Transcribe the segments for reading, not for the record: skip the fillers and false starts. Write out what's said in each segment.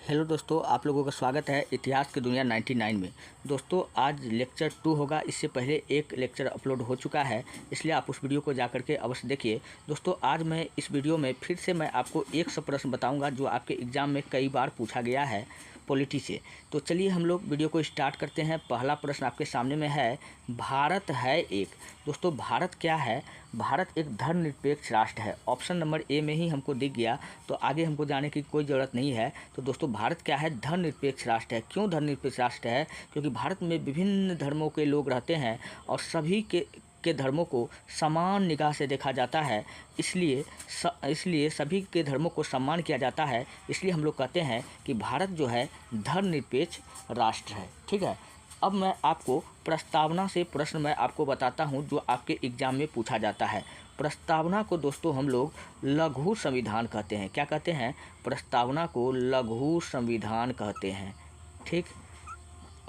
Hello दोस्तों, आप लोगों का स्वागत है इतिहास की दुनिया 99 में। दोस्तों आज लेक्चर 2 होगा। इससे पहले एक लेक्चर अपलोड हो चुका है, इसलिए आप उस वीडियो को जा करके अवश्य देखिए। दोस्तों आज मैं इस वीडियो में फिर से मैं आपको एक सौ प्रश्न बताऊंगा जो आपके एग्ज़ाम में कई बार पूछा गया है पॉलिटी से। तो चलिए हम लोग वीडियो को स्टार्ट करते हैं। पहला प्रश्न आपके सामने में है, भारत है एक। दोस्तों भारत क्या है? भारत एक धर्मनिरपेक्ष राष्ट्र है। ऑप्शन नंबर ए में ही हमको दिख गया, तो आगे हमको जाने की कोई ज़रूरत नहीं है। तो दोस्तों भारत क्या है? धर्मनिरपेक्ष राष्ट्र है। क्यों धर्मनिरपेक्ष राष्ट्र है? क्योंकि भारत में विभिन्न धर्मों के लोग रहते हैं और सभी के धर्मों को समान निगाह से देखा जाता है। इसलिए सभी के धर्मों को सम्मान किया जाता है। इसलिए हम लोग कहते हैं कि भारत जो है धर्मनिरपेक्ष राष्ट्र है। ठीक है। अब मैं आपको प्रस्तावना से प्रश्न मैं आपको बताता हूं जो आपके एग्ज़ाम में पूछा जाता है। प्रस्तावना को दोस्तों हम लोग लघु संविधान कहते हैं। क्या कहते हैं? प्रस्तावना को लघु संविधान कहते हैं। ठीक।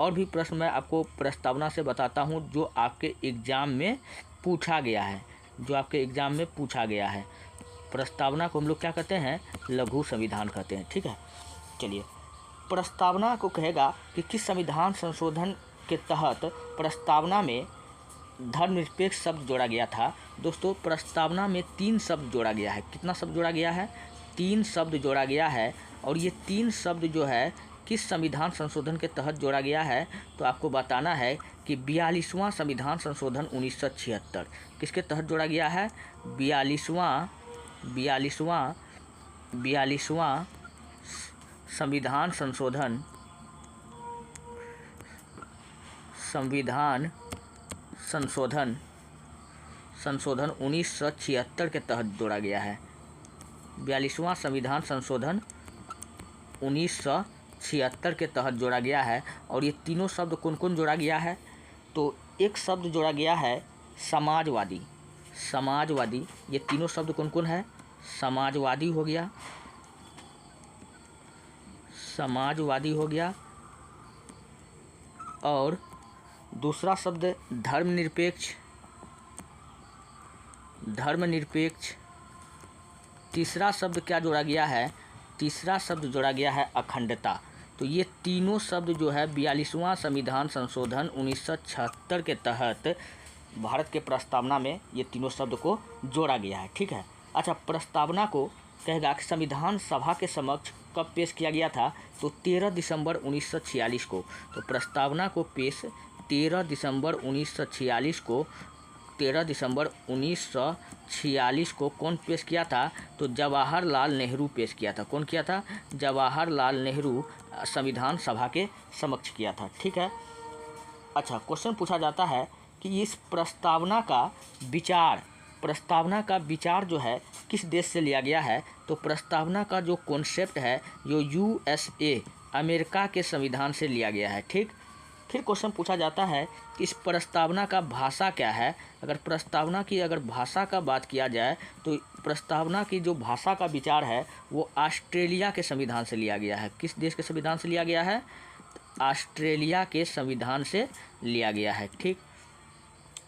और भी प्रश्न मैं आपको प्रस्तावना से बताता हूं जो आपके एग्ज़ाम में पूछा गया है। प्रस्तावना को हम लोग क्या कहते हैं? लघु संविधान कहते हैं। ठीक है। चलिए, प्रस्तावना को कहेगा कि किस संविधान संशोधन के तहत प्रस्तावना में धर्मनिरपेक्ष शब्द जोड़ा गया था। दोस्तों प्रस्तावना में 3 शब्द जोड़ा गया है। कितना शब्द जोड़ा गया है? 3 शब्द जोड़ा गया है। और ये 3 शब्द जो है किस संविधान संशोधन के तहत जोड़ा गया है? तो आपको बताना है कि 42वां संविधान संशोधन 1976 किसके तहत जोड़ा गया है? 42वां संविधान संशोधन 1976 के तहत जोड़ा गया है। 42वां संविधान संशोधन 1976 के तहत जोड़ा गया है। और ये तीनों शब्द कौन कौन जोड़ा गया है? तो एक शब्द जोड़ा गया है समाजवादी। ये तीनों शब्द कौन कौन है? समाजवादी हो गया। और दूसरा शब्द धर्मनिरपेक्ष। तीसरा शब्द क्या जोड़ा गया है? तीसरा शब्द जोड़ा गया है अखंडता। तो ये तीनों शब्द जो है 42वां संविधान संशोधन 1976 के तहत भारत के प्रस्तावना में ये तीनों शब्द को जोड़ा गया है। ठीक है। अच्छा, प्रस्तावना को कहेगा कि संविधान सभा के समक्ष कब पेश किया गया था? तो 13 दिसंबर 1946 को। तो प्रस्तावना को पेश 13 दिसंबर 1946 को कौन पेश किया था? तो जवाहरलाल नेहरू पेश किया था। कौन किया था? जवाहरलाल नेहरू संविधान सभा के समक्ष किया था। ठीक है। अच्छा, क्वेश्चन पूछा जाता है कि इस प्रस्तावना का विचार जो है किस देश से लिया गया है? तो प्रस्तावना का जो कॉन्सेप्ट है जो USA अमेरिका के संविधान से लिया गया है। ठीक। फिर क्वेश्चन पूछा जाता है कि इस प्रस्तावना का भाषा क्या है? अगर प्रस्तावना की भाषा का बात किया जाए तो प्रस्तावना की जो भाषा का विचार है वो ऑस्ट्रेलिया के संविधान से लिया गया है। किस देश के संविधान से लिया गया है? ऑस्ट्रेलिया के संविधान से लिया गया है। ठीक।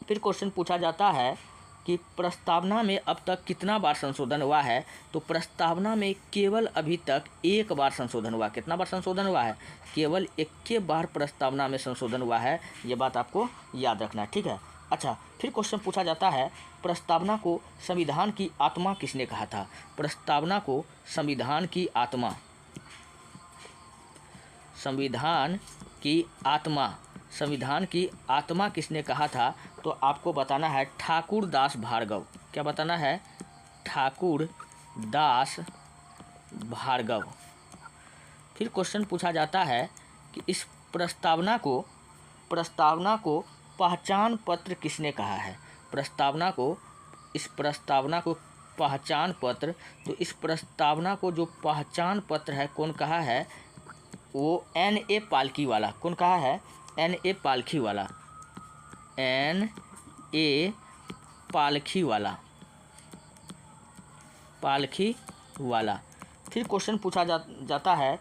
फिर क्वेश्चन पूछा जाता है कि प्रस्तावना में अब तक कितना बार संशोधन हुआ है? तो प्रस्तावना में केवल अभी तक एक बार संशोधन हुआ। कितना बार संशोधन हुआ है? केवल 1 बार प्रस्तावना में संशोधन हुआ है। ये बात आपको याद रखना है। ठीक है। अच्छा, फिर क्वेश्चन पूछा जाता है प्रस्तावना को संविधान की आत्मा किसने कहा था? प्रस्तावना को संविधान की आत्मा किसने कहा था? तो आपको बताना है ठाकुर दास भार्गव। क्या बताना है? ठाकुर दास भार्गव। फिर क्वेश्चन पूछा जाता है कि इस प्रस्तावना को पहचान पत्र किसने कहा है? इस प्रस्तावना को पहचान पत्र। तो इस प्रस्तावना को जो पहचान पत्र है कौन कहा है? वो N.A. पालकी वाला। कौन कहा है? N.A. पालकी वाला। फिर क्वेश्चन पूछा जाता है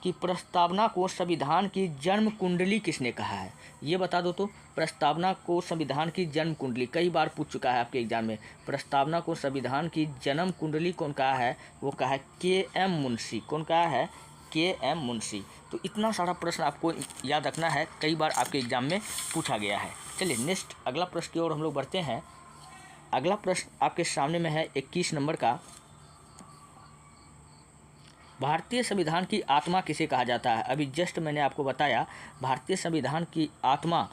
कि प्रस्तावना को संविधान की जन्म कुंडली किसने कहा है? ये बता दो। तो प्रस्तावना को संविधान की जन्म कुंडली कई बार पूछ चुका है आपके एग्जाम में। प्रस्तावना को संविधान की जन्म कुंडली कौन कहा है? वो कहा है KM मुंशी। कौन कहा है? के.एम. मुंशी। तो इतना सारा प्रश्न आपको याद रखना है, कई बार आपके एग्जाम में पूछा गया है। चलिए नेक्स्ट अगला प्रश्न की ओर हम लोग बढ़ते हैं। अगला प्रश्न आपके सामने में है 21 नंबर का। भारतीय संविधान की आत्मा किसे कहा जाता है? अभी जस्ट मैंने आपको बताया भारतीय संविधान की आत्मा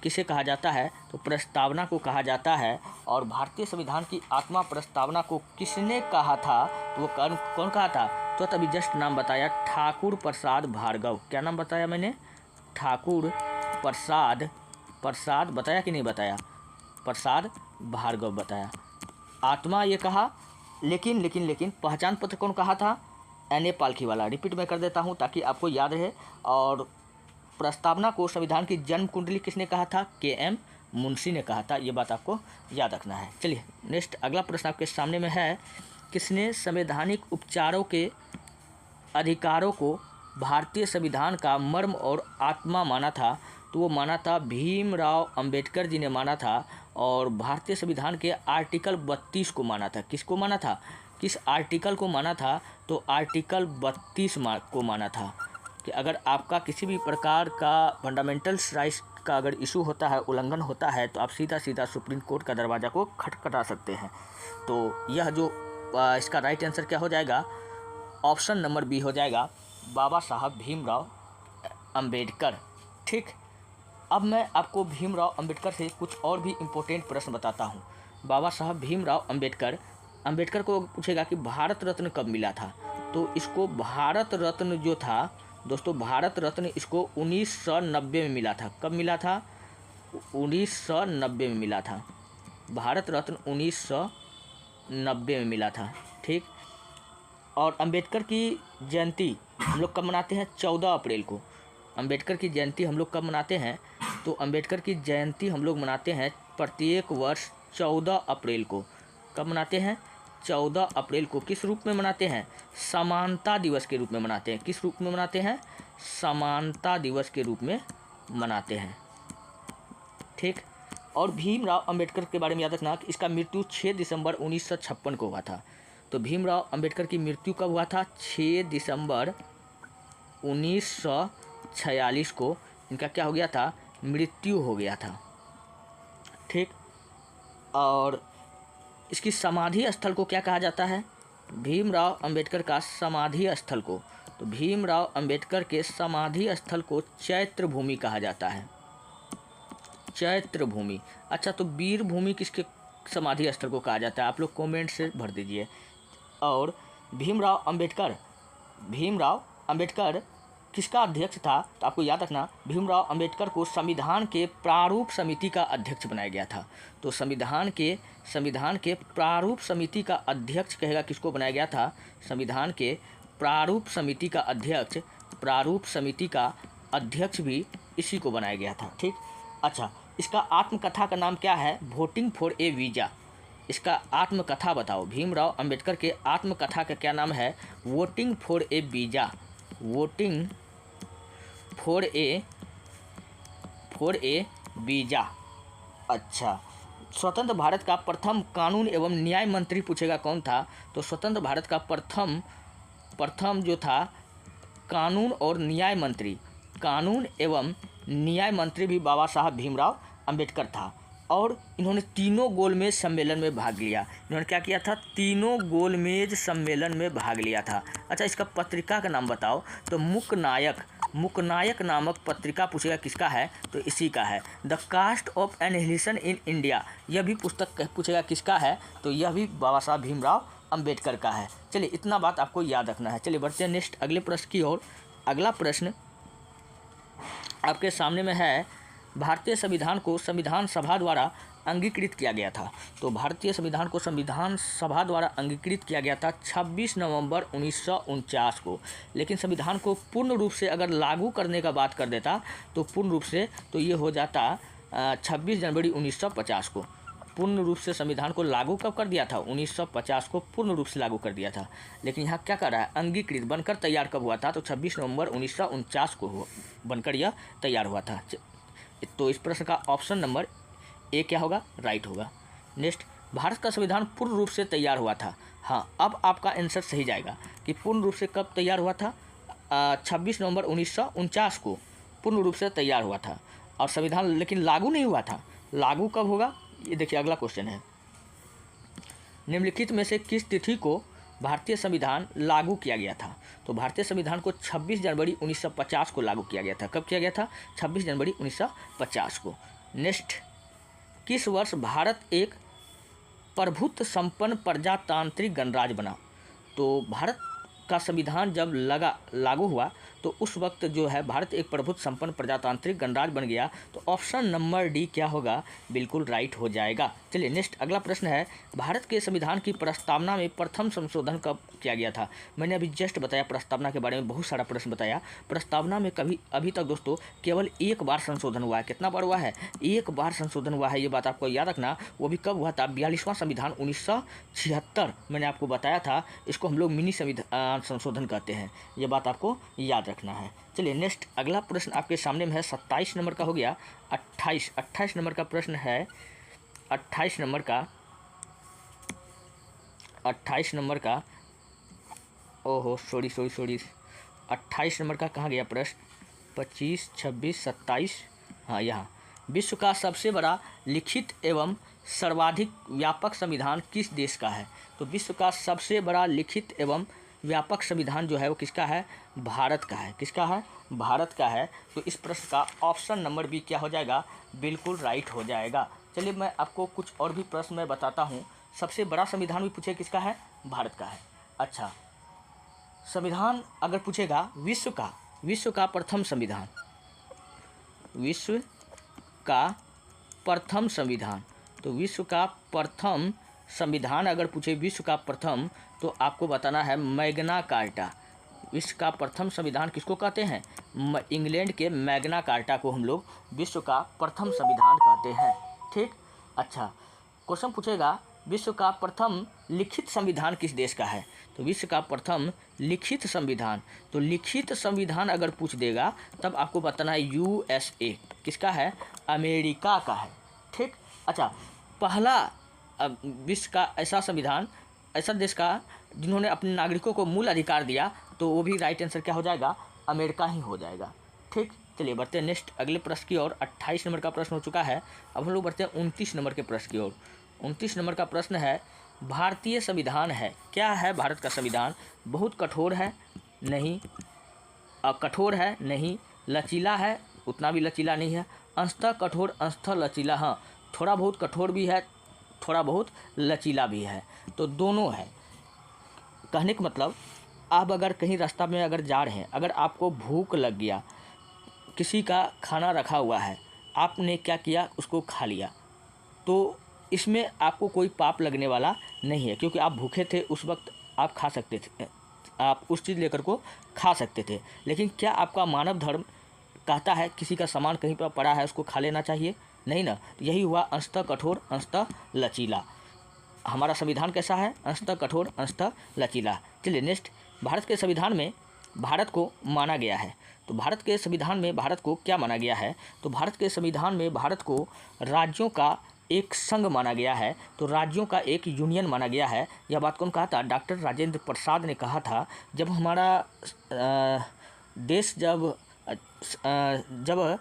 किसे कहा जाता है, तो प्रस्तावना को कहा जाता है। और भारतीय संविधान की आत्मा प्रस्तावना को किसने कहा था, तो वो कौन कहा था? तो अभी जस्ट नाम बताया, ठाकुर प्रसाद भार्गव। क्या नाम बताया मैंने? ठाकुर प्रसाद बताया कि नहीं बताया? प्रसाद भार्गव बताया। आत्मा ये कहा, लेकिन पहचान पत्र कौन कहा था? N.A. पालखी वाला। रिपीट मैं कर देता हूँ ताकि आपको याद रहे। और प्रस्तावना को संविधान की जन्म कुंडली किसने कहा था? के.एम. मुंशी ने कहा था। ये बात आपको याद रखना है। चलिए नेक्स्ट अगला प्रश्न आपके सामने में है, किसने संवैधानिक उपचारों के अधिकारों को भारतीय संविधान का मर्म और आत्मा माना था? तो वो माना था भीमराव अंबेडकर जी ने माना था। और भारतीय संविधान के आर्टिकल 32 को माना था। किसको माना था? किस आर्टिकल को माना था? तो आर्टिकल 32 को माना था कि अगर आपका किसी भी प्रकार का फंडामेंटल्स राइट्स का अगर इशू होता है, उल्लंघन होता है, तो आप सीधा सुप्रीम कोर्ट का दरवाज़ा को खटखटा सकते हैं। तो यह जो इसका राइट आंसर क्या हो जाएगा? ऑप्शन नंबर बी हो जाएगा, बाबा साहब भीमराव अंबेडकर। ठीक, अब मैं आपको भीमराव अंबेडकर से कुछ और भी इम्पोर्टेंट प्रश्न बताता हूँ। बाबा साहब भीमराव अंबेडकर को पूछेगा कि भारत रत्न कब मिला था, तो इसको भारत रत्न जो था दोस्तों, भारत रत्न इसको 1990 में मिला था। कब मिला था? 1990 में मिला था। भारत रत्न 1990 में मिला था। ठीक, और अंबेडकर की जयंती हम लोग कब मनाते हैं? 14 अप्रैल को। अंबेडकर की जयंती हम लोग कब मनाते हैं? तो अंबेडकर की जयंती हम लोग मनाते हैं प्रत्येक वर्ष 14 अप्रैल को। कब मनाते हैं? 14 अप्रैल को। किस रूप में मनाते हैं? समानता दिवस के रूप में मनाते हैं। किस रूप में मनाते हैं? समानता दिवस के रूप में मनाते हैं। ठीक, और भीमराव अंबेडकर के बारे में याद रखना कि इसका मृत्यु 6 दिसंबर 1956 को हुआ था। तो भीमराव अंबेडकर की मृत्यु कब हुआ था? 6 दिसंबर 1946 को इनका क्या हो गया था? मृत्यु हो गया था। ठीक, और इसकी समाधि स्थल को क्या कहा जाता है? भीमराव अंबेडकर का समाधि स्थल को, तो भीमराव अंबेडकर के समाधि स्थल को चैत्र भूमि कहा जाता है। चैत्र भूमि। अच्छा, तो वीर भूमि किसके समाधि स्थल को कहा जाता है? आप लोग कमेंट से भर दीजिए। और भीमराव अंबेडकर किसका अध्यक्ष था? तो आपको याद रखना, भीमराव अंबेडकर को संविधान के प्रारूप समिति का अध्यक्ष बनाया गया था। तो संविधान के प्रारूप समिति का अध्यक्ष कहेगा किसको बनाया गया था? संविधान के प्रारूप समिति का अध्यक्ष भी इसी को बनाया गया था। ठीक, अच्छा, इसका आत्मकथा का नाम क्या है? Voting for a visa. इसका आत्मकथा बताओ। भीमराव अंबेडकर के आत्मकथा का क्या नाम है? Voting for a visa. Voting for a visa. अच्छा, स्वतंत्र भारत का प्रथम कानून एवं न्याय मंत्री पूछेगा कौन था? तो स्वतंत्र भारत का प्रथम जो था कानून और न्याय मंत्री, कानून एवं न्याय मंत्री भी बाबा साहब भीमराव अंबेडकर था। और इन्होंने तीनों गोलमेज सम्मेलन में भाग लिया। इन्होंने क्या किया था? तीनों गोलमेज सम्मेलन में भाग लिया था। अच्छा, इसका पत्रिका का नाम बताओ। तो मुकनायक नामक पत्रिका पूछेगा किसका है? तो इसी का है। The caste of annihilation in India, यह भी पुस्तक पूछेगा किसका है? तो यह भी बाबा साहब भीमराव अंबेडकर का है। चलिए, इतना बात आपको याद रखना है। चलिए बढ़ते हैं नेक्स्ट अगले प्रश्न की ओर। अगला प्रश्न आपके सामने में है, भारतीय संविधान को संविधान सभा द्वारा अंगीकृत किया गया था। तो भारतीय संविधान को संविधान सभा द्वारा अंगीकृत किया गया था 26 नवंबर 1949 को। लेकिन संविधान को पूर्ण रूप से अगर लागू करने का बात कर देता तो पूर्ण रूप से तो ये हो जाता 26 जनवरी 1950 को। पूर्ण रूप से संविधान को लागू कब कर दिया था? 1950 को पूर्ण रूप से लागू कर दिया था। लेकिन यहाँ क्या कर रहा है? अंगीकृत बनकर तैयार कब हुआ था? तो 26 नवंबर 1949 को बनकर यह तैयार हुआ था। तो इस प्रश्न का ऑप्शन नंबर ए क्या होगा? राइट होगा। नेक्स्ट, भारत का संविधान पूर्ण रूप से तैयार हुआ था। हाँ, अब आपका आंसर सही जाएगा कि पूर्ण रूप से कब तैयार हुआ था? 26 नवंबर 1949 को पूर्ण रूप से तैयार हुआ था और संविधान लेकिन लागू नहीं हुआ था। लागू कब होगा, ये देखिए अगला क्वेश्चन है। निम्नलिखित में से किस तिथि को भारतीय संविधान लागू किया गया था? तो भारतीय संविधान को 26 जनवरी 1950 को लागू किया गया था। कब किया गया था? 26 जनवरी 1950 को। नेक्स्ट, किस वर्ष भारत एक प्रभुत्व संपन्न प्रजातांत्रिक गणराज्य बना? तो भारत का संविधान जब लागू हुआ तो उस वक्त जो है भारत एक प्रभुत्व संपन्न प्रजातांत्रिक गणराज्य बन गया। तो ऑप्शन नंबर डी क्या होगा? बिल्कुल राइट हो जाएगा। चलिए नेक्स्ट अगला प्रश्न है, भारत के संविधान की प्रस्तावना में प्रथम संशोधन कब किया गया था? मैंने अभी जस्ट बताया प्रस्तावना के बारे में, बहुत सारा प्रश्न बताया। प्रस्तावना में अभी तक दोस्तों केवल एक बार संशोधन हुआ है। कितना बार हुआ है? एक बार संशोधन हुआ है, ये बात आपको याद रखना। वो भी कब हुआ था? 42वां संविधान 1976, मैंने आपको बताया था। इसको हम लोग मिनी संविधान संशोधन कहते हैं, ये बात आपको याद रखना है। चलिए नेक्स्ट अगला प्रश्न आपके सामने में है, 27 नंबर का हो गया। 28 नंबर का प्रश्न है। 28 नंबर का ओहो सॉरी 28 नंबर का कहाँ गया प्रश्न? 25, 26, 27, हाँ यहाँ। विश्व का सबसे बड़ा लिखित एवं सर्वाधिक व्यापक संविधान किस देश का है? तो विश्व का सबसे बड़ा लिखित एवं व्यापक संविधान जो है वो किसका है? भारत का है। किसका है? भारत का है। तो इस प्रश्न का ऑप्शन नंबर बी क्या हो जाएगा? बिल्कुल राइट हो जाएगा। चलिए मैं आपको कुछ और भी प्रश्न मैं बताता हूँ। सबसे बड़ा संविधान भी पूछे किसका है? भारत का है। अच्छा, संविधान अगर पूछेगा विश्व का प्रथम संविधान, विश्व का प्रथम संविधान, तो विश्व का प्रथम संविधान अगर पूछे विश्व का प्रथम, तो आपको बताना है मैग्ना कार्टा। विश्व का प्रथम संविधान किसको कहते हैं? इंग्लैंड के मैग्ना कार्टा को हम लोग विश्व का प्रथम संविधान कहते हैं। ठीक। अच्छा, क्वेश्चन पूछेगा विश्व का प्रथम लिखित संविधान किस देश का है? तो विश्व का प्रथम लिखित संविधान, तो लिखित संविधान अगर पूछ देगा तब आपको बताना है USA। किसका है? अमेरिका का है। ठीक। अच्छा, पहला विश्व का ऐसा संविधान, ऐसा देश का जिन्होंने अपने नागरिकों को मूल अधिकार दिया, तो वो भी राइट आंसर क्या हो जाएगा? अमेरिका ही हो जाएगा। ठीक। चलिए बढ़ते हैं नेक्स्ट अगले प्रश्न की ओर। 28 नंबर का प्रश्न हो चुका है। अब हम लोग बढ़ते हैं 29 नंबर के प्रश्न की ओर। 29 नंबर का प्रश्न है, भारतीय संविधान है क्या है? भारत का संविधान बहुत कठोर है? नहीं। कठोर है? नहीं। लचीला है? उतना भी लचीला नहीं है। अंशतः कठोर अंशतः लचीला, हाँ थोड़ा बहुत कठोर भी है, थोड़ा बहुत लचीला भी है, तो दोनों है। कहने का मतलब आप अगर कहीं रास्ता में अगर जा रहे हैं, अगर आपको भूख लग गया, किसी का खाना रखा हुआ है, आपने क्या किया? उसको खा लिया, तो इसमें आपको कोई पाप लगने वाला नहीं है, क्योंकि आप भूखे थे उस वक्त, आप खा सकते थे, आप उस चीज़ लेकर को खा सकते थे। लेकिन क्या आपका मानव धर्म कहता है किसी का सामान कहीं पर पड़ा है उसको खा लेना चाहिए? नहीं ना। यही हुआ अंशतः कठोर अंशतः लचीला। हमारा संविधान कैसा है? अंशतः कठोर अंशतः लचीला। चलिए नेक्स्ट, भारत के संविधान में भारत को माना गया है, तो भारत के संविधान में भारत को क्या माना गया है? तो भारत के संविधान में भारत को राज्यों का एक संघ माना गया है, तो राज्यों का एक यूनियन माना गया है। यह बात कौन कहा था? डॉक्टर राजेंद्र प्रसाद ने कहा था। जब हमारा देश जब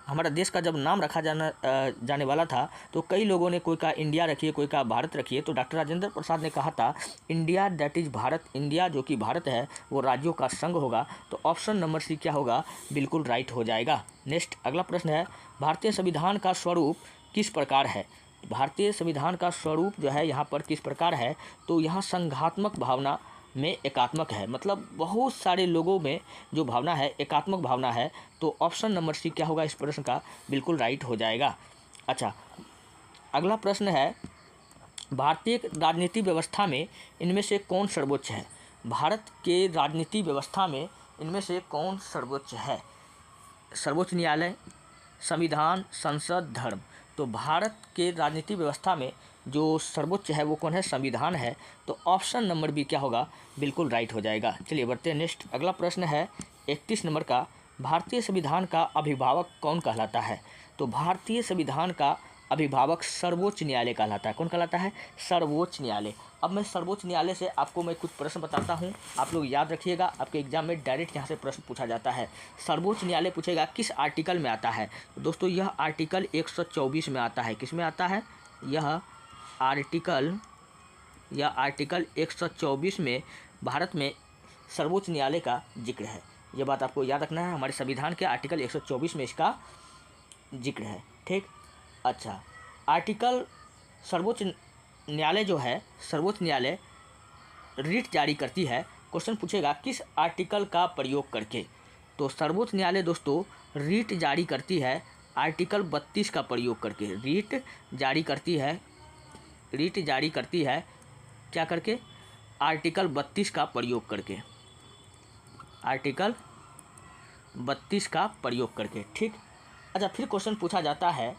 हमारा देश का जब नाम रखा जाने वाला था, तो कई लोगों ने कोई कहा इंडिया रखिए, कोई कहा भारत रखिए, तो डॉक्टर राजेंद्र प्रसाद ने कहा था India that is Bharat, India जो कि भारत है वो राज्यों का संघ होगा। तो ऑप्शन नंबर सी क्या होगा? बिल्कुल राइट हो जाएगा। नेक्स्ट अगला प्रश्न है, भारतीय संविधान का स्वरूप किस प्रकार है? भारतीय संविधान का स्वरूप जो है यहाँ पर किस प्रकार है? तो यहाँ संघात्मक भावना में एकात्मक है, मतलब बहुत सारे लोगों में जो भावना है एकात्मक भावना है। तो ऑप्शन नंबर सी क्या होगा इस प्रश्न का? बिल्कुल राइट हो जाएगा। अच्छा, अगला प्रश्न है, भारतीय राजनीति व्यवस्था में इनमें से कौन सर्वोच्च है? भारत के राजनीति व्यवस्था में इनमें से कौन सर्वोच्च है? सर्वोच्च न्यायालय, संविधान, संसद, धर्म। तो भारत के राजनीति व्यवस्था में जो सर्वोच्च है वो कौन है? संविधान है। तो ऑप्शन नंबर बी क्या होगा? बिल्कुल राइट हो जाएगा। चलिए बढ़ते हैं नेक्स्ट अगला प्रश्न है 31 नंबर का, भारतीय संविधान का अभिभावक कौन कहलाता है? तो भारतीय संविधान का अभिभावक सर्वोच्च न्यायालय कहलाता है। कौन कहलाता है? सर्वोच्च न्यायालय। अब मैं सर्वोच्च न्यायालय से आपको मैं कुछ प्रश्न बताता हूँ, आप लोग याद रखिएगा, आपके एग्जाम में डायरेक्ट यहाँ से प्रश्न पूछा जाता है। सर्वोच्च न्यायालय पूछेगा किस आर्टिकल में आता है? दोस्तों यह आर्टिकल 124 में आता है। किस में आता है? यह आर्टिकल 124 में भारत में सर्वोच्च न्यायालय का जिक्र है। यह बात आपको याद रखना है, हमारे संविधान के आर्टिकल 124 में इसका जिक्र है। ठीक, अच्छा, आर्टिकल सर्वोच्च न्यायालय जो है, सर्वोच्च न्यायालय रिट जारी करती है। क्वेश्चन पूछेगा किस आर्टिकल का प्रयोग करके? तो सर्वोच्च न्यायालय दोस्तों रिट जारी करती है आर्टिकल 32 का प्रयोग करके। रिट जारी करती है क्या करके? आर्टिकल 32 का प्रयोग करके। आर्टिकल 32 का प्रयोग करके। ठीक, अच्छा, फिर क्वेश्चन पूछा जाता है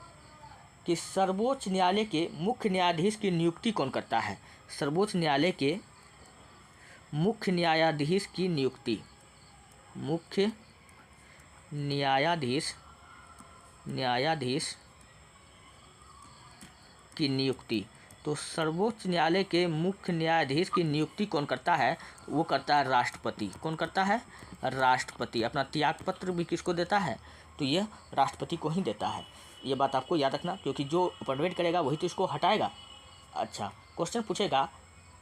कि सर्वोच्च न्यायालय के मुख्य न्यायाधीश की नियुक्ति कौन करता है? सर्वोच्च न्यायालय के मुख्य न्यायाधीश की नियुक्ति, मुख्य न्यायाधीश की नियुक्ति। तो सर्वोच्च न्यायालय के मुख्य न्यायाधीश की नियुक्ति कौन करता है? वो करता है राष्ट्रपति। कौन करता है? राष्ट्रपति। अपना त्यागपत्र भी किसको देता है? तो यह राष्ट्रपति को ही देता है। ये बात आपको याद रखना, क्योंकि जो अपॉइंटमेंट करेगा वही तो इसको हटाएगा। अच्छा, क्वेश्चन पूछेगा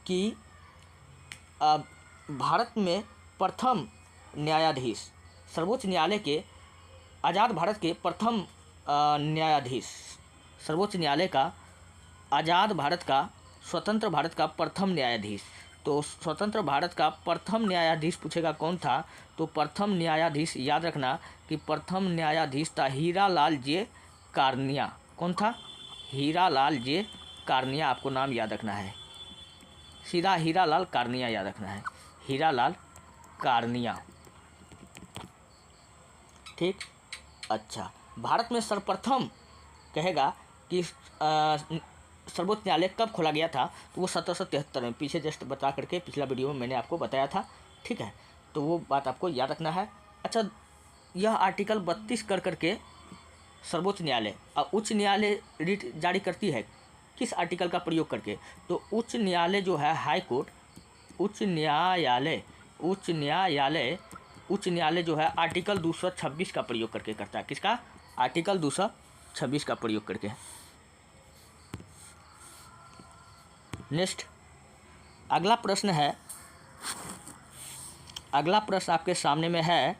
कि भारत में प्रथम न्यायाधीश, सर्वोच्च न्यायालय के आज़ाद भारत के प्रथम न्यायाधीश, सर्वोच्च न्यायालय का आज़ाद भारत का, स्वतंत्र भारत का प्रथम न्यायाधीश। तो स्वतंत्र भारत का प्रथम न्यायाधीश पूछेगा कौन था? तो प्रथम न्यायाधीश याद रखना कि प्रथम न्यायाधीश था हीरालाल जे कार्निया। कौन था? हीरालाल जे कार्निया। आपको नाम याद रखना है, सीधा हीरालाल कार्निया याद रखना है, हीरालाल कार्निया। ठीक, अच्छा, भारत में सर्वप्रथम कहेगा कि सर्वोच्च न्यायालय कब खोला गया था? तो वो 1773 में, पीछे जस्ट बता करके पिछला वीडियो में मैंने आपको बताया था। ठीक है, तो वो बात आपको याद रखना है। अच्छा, यह आर्टिकल 32 करके सर्वोच्च न्यायालय और उच्च न्यायालय रिट जारी करती है किस आर्टिकल का प्रयोग करके? तो उच्च न्यायालय जो है, हाई कोर्ट, उच्च न्यायालय जो है आर्टिकल 226 का प्रयोग करके करता है। किसका? आर्टिकल 226 का प्रयोग करके। नेक्स्ट, अगला प्रश्न आपके सामने में है,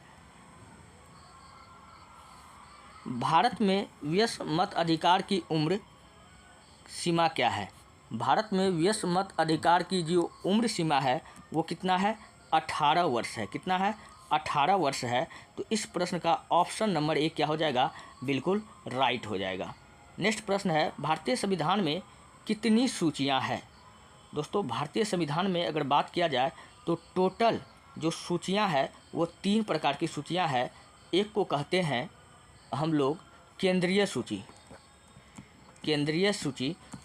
भारत में वयस्क मत अधिकार की उम्र सीमा क्या है? भारत में वयस्क मत अधिकार की जो उम्र सीमा है वो कितना है? 18 वर्ष है। कितना है? 18 वर्ष है। तो इस प्रश्न का ऑप्शन नंबर 1 क्या हो जाएगा? बिल्कुल राइट हो जाएगा। नेक्स्ट प्रश्न है, भारतीय संविधान में कितनी सूचियां हैं? दोस्तों भारतीय संविधान में अगर बात किया जाए तो टोटल जो सूचियां हैं वो 3 प्रकार की सूचियां हैं। एक को कहते हैं हम लोग केंद्रीय सूची,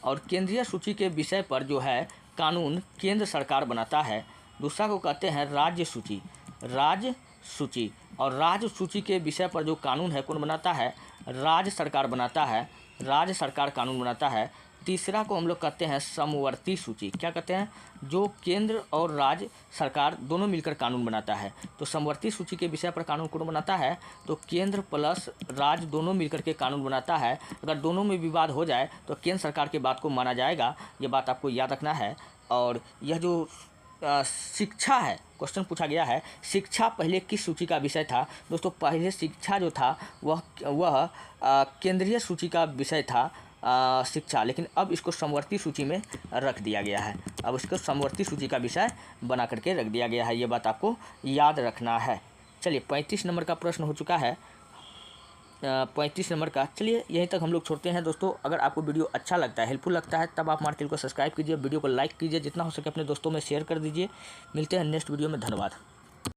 और केंद्रीय सूची के विषय पर जो है कानून केंद्र सरकार बनाता है। दूसरा को कहते हैं राज्य सूची, और राज्य सूची के विषय पर जो कानून है कौन बनाता है? राज्य सरकार बनाता है, राज्य सरकार कानून बनाता है। तीसरा को हम लोग कहते हैं समवर्ती सूची। क्या कहते हैं? जो केंद्र और राज्य सरकार दोनों मिलकर कानून बनाता है। तो समवर्ती सूची के विषय पर कानून कौन बनाता है? तो केंद्र प्लस राज्य दोनों मिलकर के कानून बनाता है। अगर दोनों में विवाद हो जाए तो केंद्र सरकार की बात को माना जाएगा। ये बात आपको याद रखना है। और यह जो शिक्षा है, क्वेश्चन पूछा गया है, शिक्षा पहले किस सूची का विषय था? दोस्तों पहले शिक्षा जो था वह केंद्रीय सूची का विषय था शिक्षा, लेकिन अब इसको समवर्ती सूची में रख दिया गया है। अब इसको समवर्ती सूची का विषय बना करके रख दिया गया है। ये बात आपको याद रखना है। चलिए 35 नंबर का प्रश्न हो चुका है, 35 नंबर का। चलिए यहीं तक हम लोग छोड़ते हैं दोस्तों। अगर आपको वीडियो अच्छा लगता है, हेल्पफुल लगता है, तब आप हमारे चैनल को सब्सक्राइब कीजिए, वीडियो को लाइक कीजिए, जितना हो सके अपने दोस्तों में शेयर कर दीजिए। मिलते हैं नेक्स्ट वीडियो में। धन्यवाद।